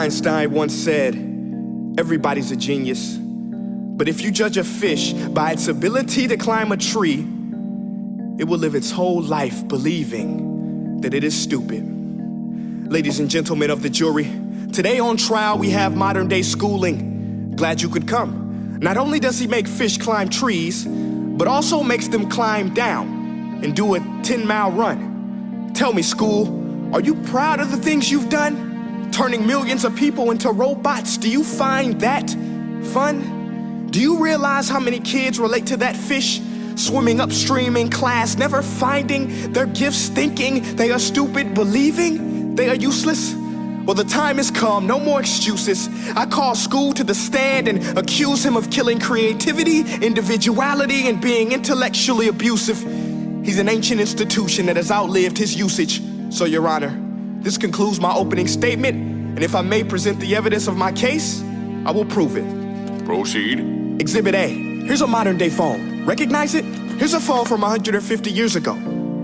Einstein once said, everybody's a genius. But if you judge a fish by its ability to climb a tree, it will live its whole life believing that it is stupid. Ladies and gentlemen of the jury, today on trial we have modern day schooling. Glad you could come. Not only does he make fish climb trees, but also makes them climb down and do a 10-mile run. Tell me, school, are you proud of the things you've done? Turning millions of people into robots, do you find that fun? Do you realize how many kids relate to that fish? Swimming upstream in class, never finding their gifts, thinking they are stupid, believing they are useless? Well, the time has come, no more excuses. I call school to the stand and accuse him of killing creativity, individuality, and being intellectually abusive. He's an ancient institution that has outlived his usage. So, Your Honor, this concludes my opening statement, and if I may present the evidence of my case, I will prove it. Proceed. Exhibit A. Here's a modern day phone. Recognize it? Here's a phone from 150 years ago.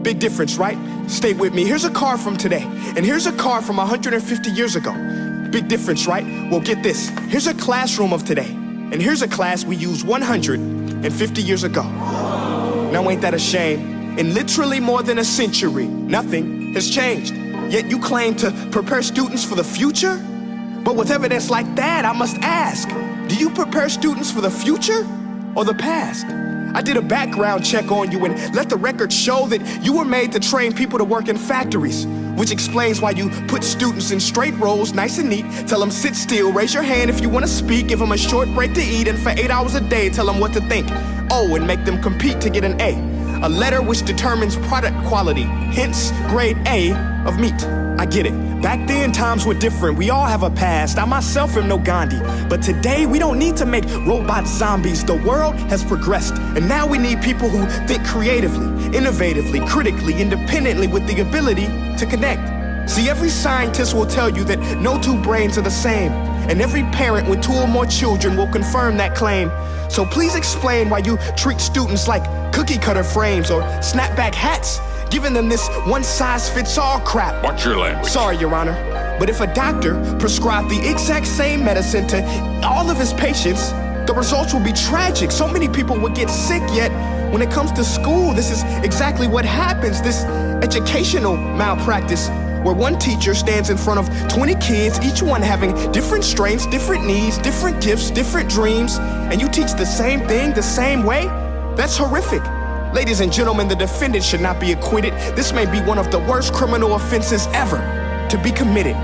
Big difference, right? Stay with me. Here's a car from today, and here's a car from 150 years ago. Big difference, right? Well, get this. Here's a classroom of today, and here's a class we used 150 years ago. Now, ain't that a shame? In literally more than a century, nothing has changed. Yet you claim to prepare students for the future? But with evidence like that, I must ask, do you prepare students for the future or the past? I did a background check on you and let the record show that you were made to train people to work in factories, which explains why you put students in straight rows, nice and neat, tell them sit still, raise your hand if you want to speak, give them a short break to eat, and for 8 hours a day, tell them what to think. Oh, and make them compete to get an A letter which determines product quality, hence grade A of meat. I get it. Back then, times were different. We all have a past. I myself am no Gandhi. But today, we don't need to make robot zombies. The world has progressed. And now we need people who think creatively, innovatively, critically, independently, with the ability to connect. See, every scientist will tell you that no two brains are the same. And every parent with 2 or more children will confirm that claim. So please explain why you treat students like cookie cutter frames or snapback hats, giving them this one-size-fits-all crap. Watch your language. Sorry, Your Honor, but if a doctor prescribed the exact same medicine to all of his patients, the results will be tragic. So many people would get sick, yet when it comes to school, this is exactly what happens, this educational malpractice, where one teacher stands in front of 20 kids, each one having different strengths, different needs, different gifts, different dreams, and you teach the same thing the same way? That's horrific. Ladies and gentlemen, the defendant should not be acquitted. This may be one of the worst criminal offenses ever to be committed.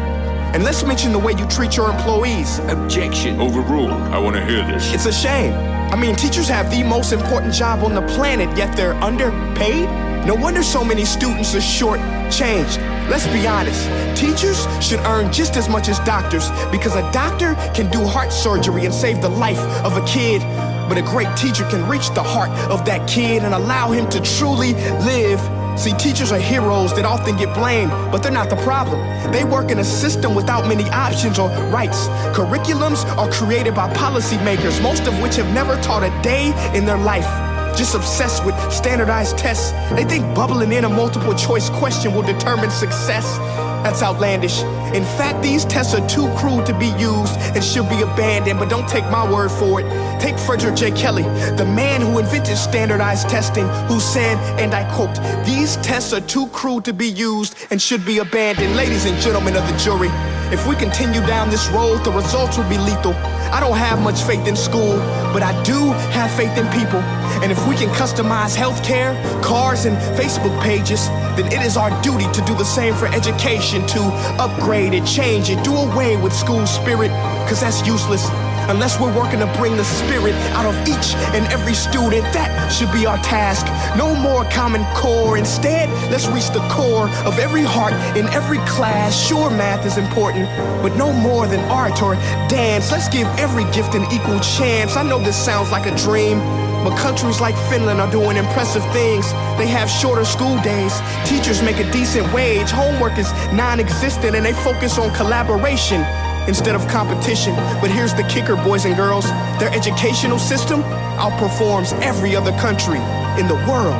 And let's mention the way you treat your employees. Objection. Overruled. I want to hear this. It's a shame. I mean, teachers have the most important job on the planet, yet they're underpaid? No wonder so many students are short-changed. Let's be honest, teachers should earn just as much as doctors, because a doctor can do heart surgery and save the life of a kid, but a great teacher can reach the heart of that kid and allow him to truly live. See, teachers are heroes that often get blamed, but they're not the problem. They work in a system without many options or rights. Curriculums are created by policymakers, most of which have never taught a day in their life. Just obsessed with standardized tests. They think bubbling in a multiple choice question will determine success. That's outlandish. In fact, these tests are too cruel to be used and should be abandoned, but don't take my word for it. Take Frederick J. Kelly, the man who invented standardized testing, who said, and I quote, "These tests are too cruel to be used and should be abandoned." Ladies and gentlemen of the jury, if we continue down this road, the results will be lethal. I don't have much faith in school, but I do have faith in people. And if we can customize healthcare, cars, and Facebook pages, then it is our duty to do the same for education, to upgrade it, change it, do away with school spirit, because that's useless. Unless we're working to bring the spirit out of each and every student, that should be our task. No more Common Core. Instead, let's reach the core of every heart in every class. Sure, math is important, but no more than art or dance. Let's give every gift an equal chance. I know this sounds like a dream, but countries like Finland are doing impressive things. They have shorter school days. Teachers make a decent wage. Homework is non-existent, and they focus on collaboration instead of competition. But here's the kicker, boys and girls. Their educational system outperforms every other country in the world.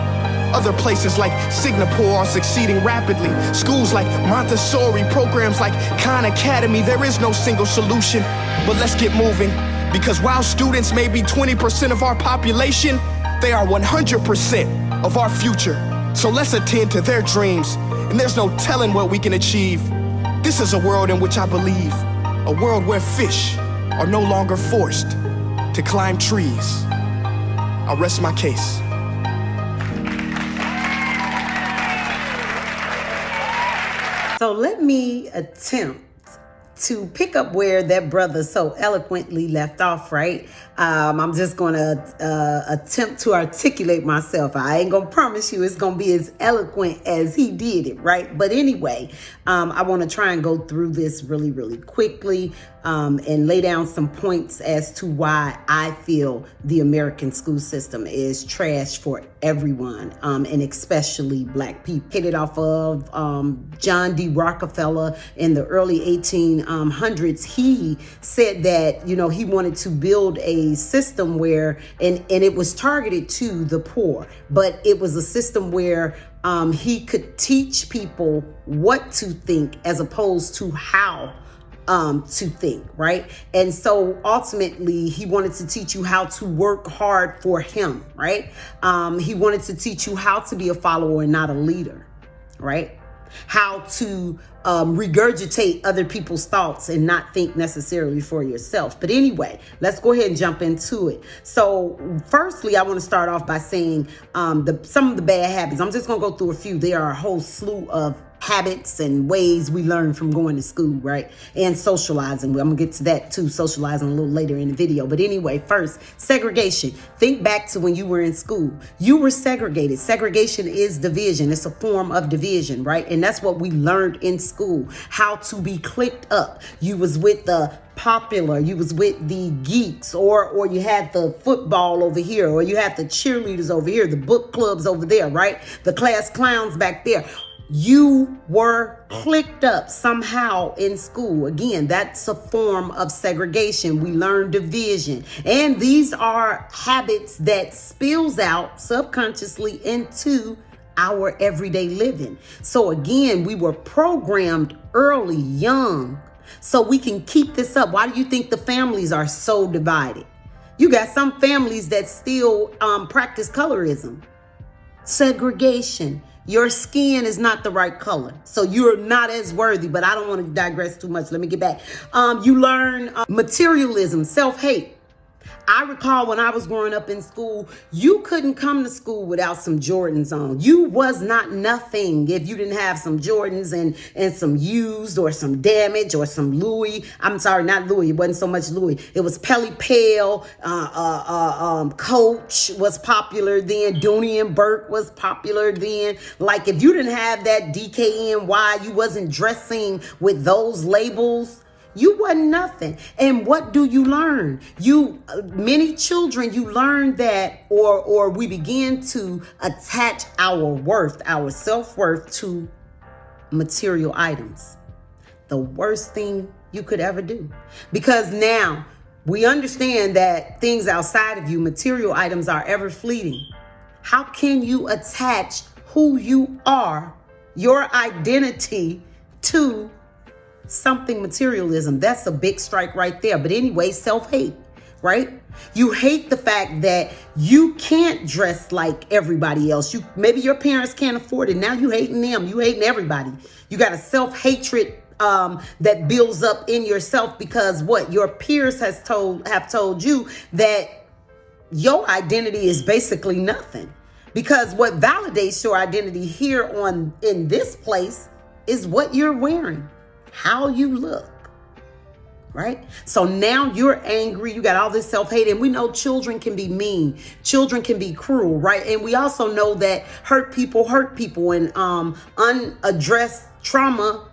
Other places like Singapore are succeeding rapidly. Schools like Montessori, programs like Khan Academy, there is no single solution. But let's get moving, because while students may be 20% of our population, they are 100% of our future. So let's attend to their dreams, and there's no telling what we can achieve. This is a world in which I believe, a world where fish are no longer forced to climb trees. I'll rest my case. So let me attempt to pick up where that brother so eloquently left off, right? I'm just going to attempt to articulate myself. I ain't going to promise you it's going to be as eloquent as he did it, right? But anyway, I want to try and go through this really, really quickly and lay down some points as to why I feel the American school system is trash for everyone, and especially Black people. Hit it off of John D. Rockefeller in the early 1800s. He said that, you know, he wanted to build a system where, and it was targeted to the poor, but it was a system where he could teach people what to think as opposed to how to think, right? And so ultimately he wanted to teach you how to work hard for him, right? He wanted to teach you how to be a follower and not a leader, right? How to regurgitate other people's thoughts and not think necessarily for yourself. But anyway, let's go ahead and jump into it. So firstly, I want to start off by saying some of the bad habits. I'm just going to go through a few. There are a whole slew of habits and ways we learn from going to school, right? And socializing. I'm gonna get to that too, socializing a little later in the video. But anyway, first, segregation. Think back to when you were in school. You were segregated. Segregation is division. It's a form of division, right? And that's what we learned in school, how to be clicked up. You was with the popular, you was with the geeks, or you had the football over here, or you had the cheerleaders over here, the book clubs over there, right? The class clowns back there. You were clicked up somehow in school. Again, that's a form of segregation. We learn division. And these are habits that spills out subconsciously into our everyday living. So again, we were programmed early, young, so we can keep this up. Why do you think the families are so divided? You got some families that still practice colorism, segregation. Your skin is not the right color, so you're not as worthy. But I don't want to digress too much. Let me get back. You learn materialism, self-hate. I recall when I was growing up in school, you couldn't come to school without some Jordans on. You was not nothing if you didn't have some Jordans and some used or some damage or some Louis. I'm sorry, not Louis. It wasn't so much Louis. It was Pelly Pale. Coach was popular then. Dooney and Burke was popular then. Like if you didn't have that DKNY, you wasn't dressing with those labels, you wasn't nothing. And what do you learn? Many children, you learn that, or we begin to attach our worth, our self-worth to material items. The worst thing you could ever do. Because now we understand that things outside of you, material items, are ever fleeting. How can you attach who you are, your identity, to something materialism? That's a big strike right there. But anyway, self-hate, right? You hate the fact that you can't dress like everybody else. Maybe your parents can't afford it. Now you hating them. You hating everybody. You got a self-hatred that builds up in yourself because what your peers have told you that your identity is basically nothing. Because what validates your identity here in this place is what you're wearing, how you look, right? So now you're angry. You got all this self-hate, and we know children can be mean. Children can be cruel, right? And we also know that hurt people, and unaddressed trauma,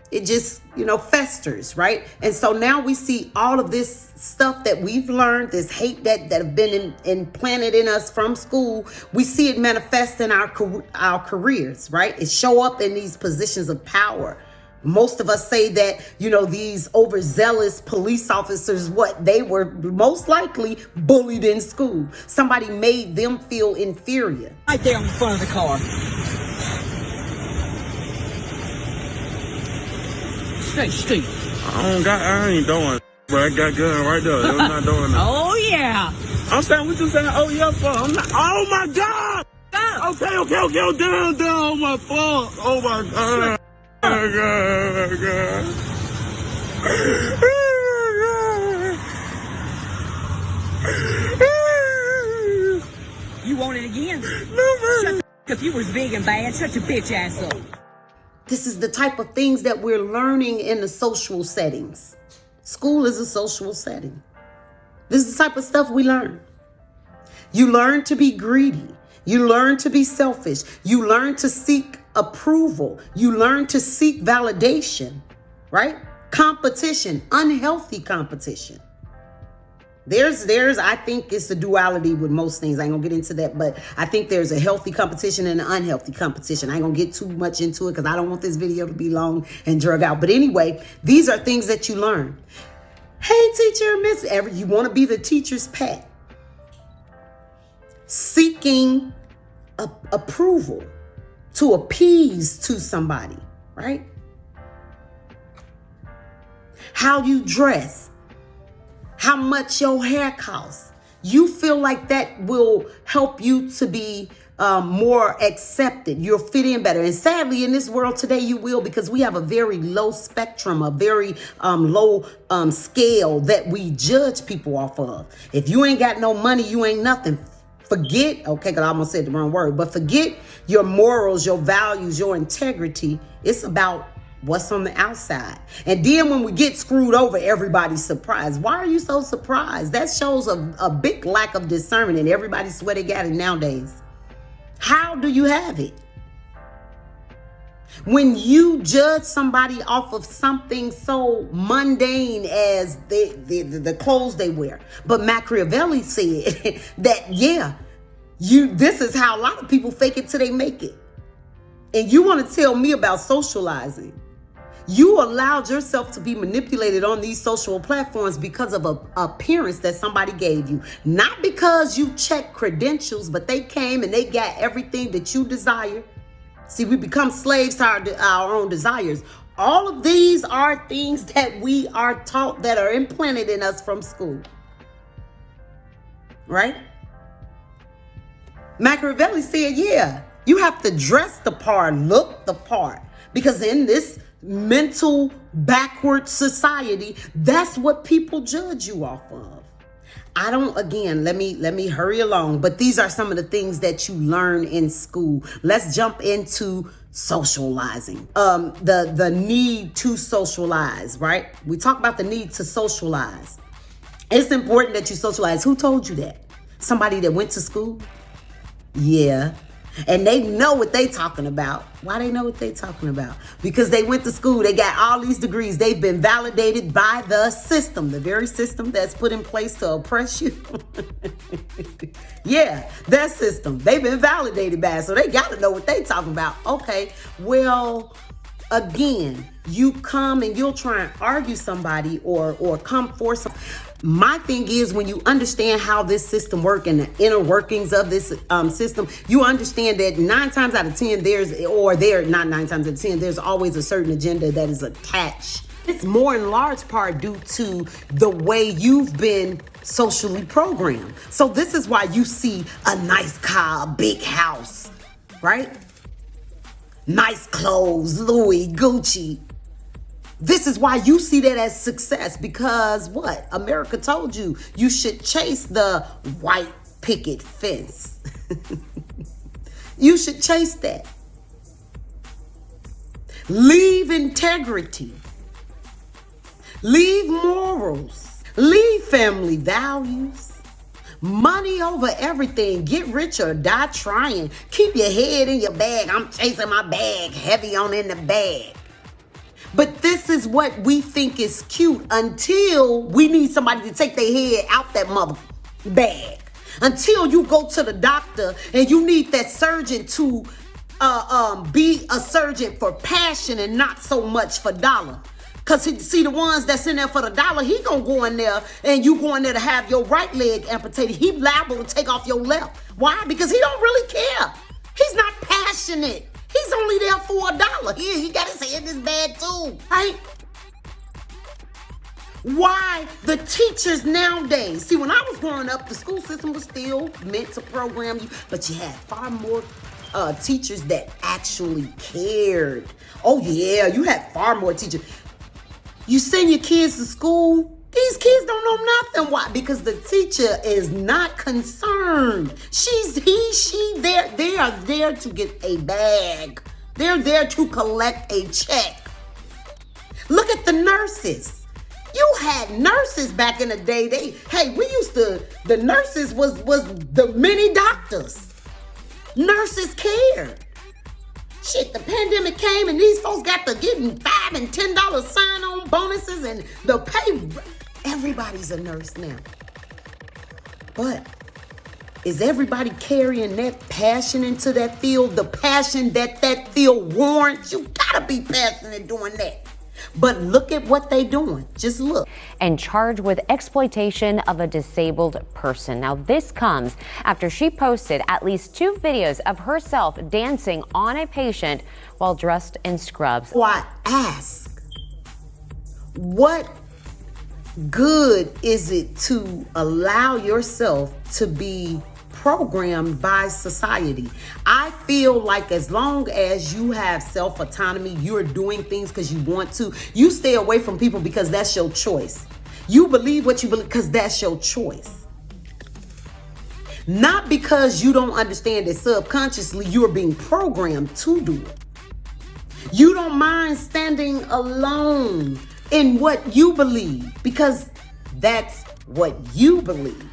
it just, festers, right? And so now we see all of this stuff that we've learned, this hate that have been implanted in us from school. We see it manifest in our careers, right? It show up in these positions of power. Most of us say that, these overzealous police officers, they were most likely bullied in school. Somebody made them feel inferior. Right there in front of the car. Stay street. I ain't doing, but I got gun right there. I'm not doing that. Oh, yeah. I'm saying, what you saying? Oh, yeah, fuck. I'm not, oh, my God. Okay. Down. Oh, my fuck. Oh, my God. Oh, my God. You want it again? No, man. Shut the if you was big and bad, shut your bitch ass up. This is the type of things that we're learning in the social settings. School is a social setting. This is the type of stuff we learn. You learn to be greedy. You learn to be selfish. You learn to seek approval. You learn to seek validation, right? Competition, unhealthy competition. I think it's a duality with most things. I ain't gonna get into that, but I think there's a healthy competition and an unhealthy competition. I ain't gonna get too much into it because I don't want this video to be long and drug out. But anyway, these are things that you learn. Hey, teacher, you want to be the teacher's pet. Seeking approval to appease to somebody, right? How you dress, how much your hair costs. You feel like that will help you to be more accepted. You'll fit in better. And sadly, in this world today, you will, because we have a very low spectrum, a very low scale that we judge people off of. If you ain't got no money, you ain't nothing. Forget, because I almost said the wrong word, but forget your morals, your values, your integrity. It's about what's on the outside. And then when we get screwed over, everybody's surprised. Why are you so surprised? That shows a big lack of discernment, and everybody swear they got it nowadays. How do you have it? When you judge somebody off of something so mundane as the clothes they wear. But Machiavelli said that, this is how a lot of people fake it till they make it. And you want to tell me about socializing. You allowed yourself to be manipulated on these social platforms because of an appearance that somebody gave you. Not because you checked credentials, but they came and they got everything that you desire. See, we become slaves to our own desires. All of these are things that we are taught, that are implanted in us from school. Right? Machiavelli said, you have to dress the part, look the part. Because in this mental backward society, that's what people judge you off of. Let me hurry along, but these are some of the things that you learn in school. Let's jump into socializing. The need to socialize, right? We talk about the need to socialize. It's important that you socialize. Who told you that? Somebody that went to school? Yeah. And they know what they talking about. Why they know what they talking about? Because they went to school. They got all these degrees. They've been validated by the system, the very system that's put in place to oppress you. That system. They've been validated by it. So they got to know what they talking about. Okay, well, again, you come and you'll try and argue somebody or come for some. My thing is, when you understand how this system works and the inner workings of this system, you understand that 9 times out of 10, there's always a certain agenda that is attached. It's more in large part due to the way you've been socially programmed. So this is why you see a nice car, a big house, right? Nice clothes, Louis, Gucci. This is why you see that as success, because what? America told you should chase the white picket fence. You should chase that. Leave integrity. Leave morals. Leave family values. Money over everything. Get rich or die trying. Keep your head in your bag. I'm chasing my bag. Heavy on in the bag. But this is what we think is cute until we need somebody to take their head out that mother bag. Until you go to the doctor and you need that surgeon to be a surgeon for passion and not so much for dollar. Because see, the ones that's in there for the dollar, he gonna go in there and you go in there to have your right leg amputated. He liable to take off your left. Why? Because he don't really care. He's not passionate. He's only there for $1. He got his head this bad too, right? Why the teachers nowadays, see, when I was growing up, the school system was still meant to program you, but you had far more teachers that actually cared. Oh yeah, you had far more teachers. You send your kids to school, these kids don't know nothing. Why? Because the teacher is not concerned. They are there to get a bag. They're there to collect a check. Look at the nurses. You had nurses back in the day. The nurses was the mini doctors. Nurses cared. Shit, the pandemic came and these folks got to getting $5 and $10 sign-on bonuses and the pay. Everybody's a nurse now. But is everybody carrying that passion into that field? The passion that field warrants? You gotta be passionate doing that. But look at what they doing. Just look. And charged with exploitation of a disabled person. Now, this comes after she posted at least 2 videos of herself dancing on a patient while dressed in scrubs. So I ask, what good is it to allow yourself to be programmed by society? I feel like as long as you have self-autonomy, you're doing things because you want to, you stay away from people because that's your choice. You believe what you believe because that's your choice. Not because you don't understand that subconsciously you're being programmed to do it. You don't mind standing alone in what you believe because that's what you believe.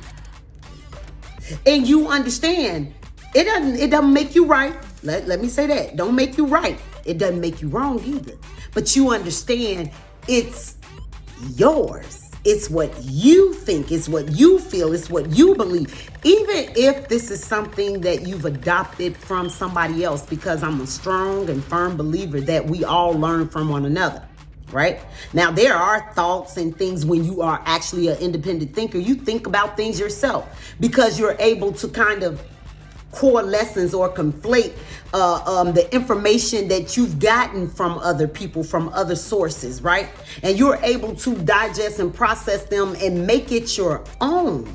And you understand, it doesn't make you right. Let me say that. Don't make you right. It doesn't make you wrong either. But you understand it's yours. It's what you think. It's what you feel. It's what you believe. Even if this is something that you've adopted from somebody else, because I'm a strong and firm believer that we all learn from one another. Right? Now, there are thoughts and things when you are actually an independent thinker. You think about things yourself because you're able to kind of coalesce or conflate the information that you've gotten from other people, from other sources, right? And you're able to digest and process them and make it your own.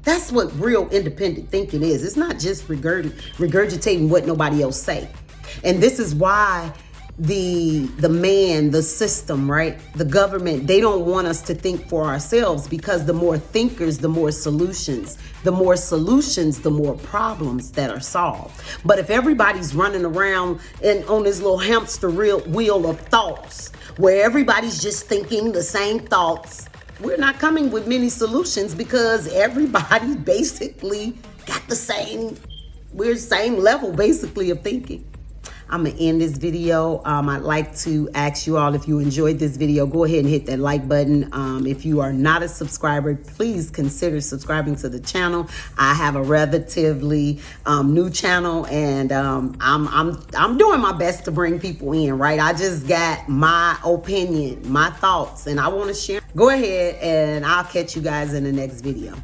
That's what real independent thinking is. It's not just regurgitating what nobody else say. And this is why the system, right? The government, they don't want us to think for ourselves because the more thinkers, the more solutions. The more solutions, the more problems that are solved. But if everybody's running around and on this little hamster wheel of thoughts where everybody's just thinking the same thoughts, we're not coming with many solutions because everybody basically got we're the same level basically of thinking. I'm gonna end this video. I'd like to ask you all, if you enjoyed this video, go ahead and hit that like button. If you are not a subscriber, please consider subscribing to the channel. I have a relatively new channel, and I'm doing my best to bring people in, right? I just got my opinion, my thoughts, and I want to share. Go ahead, and I'll catch you guys in the next video.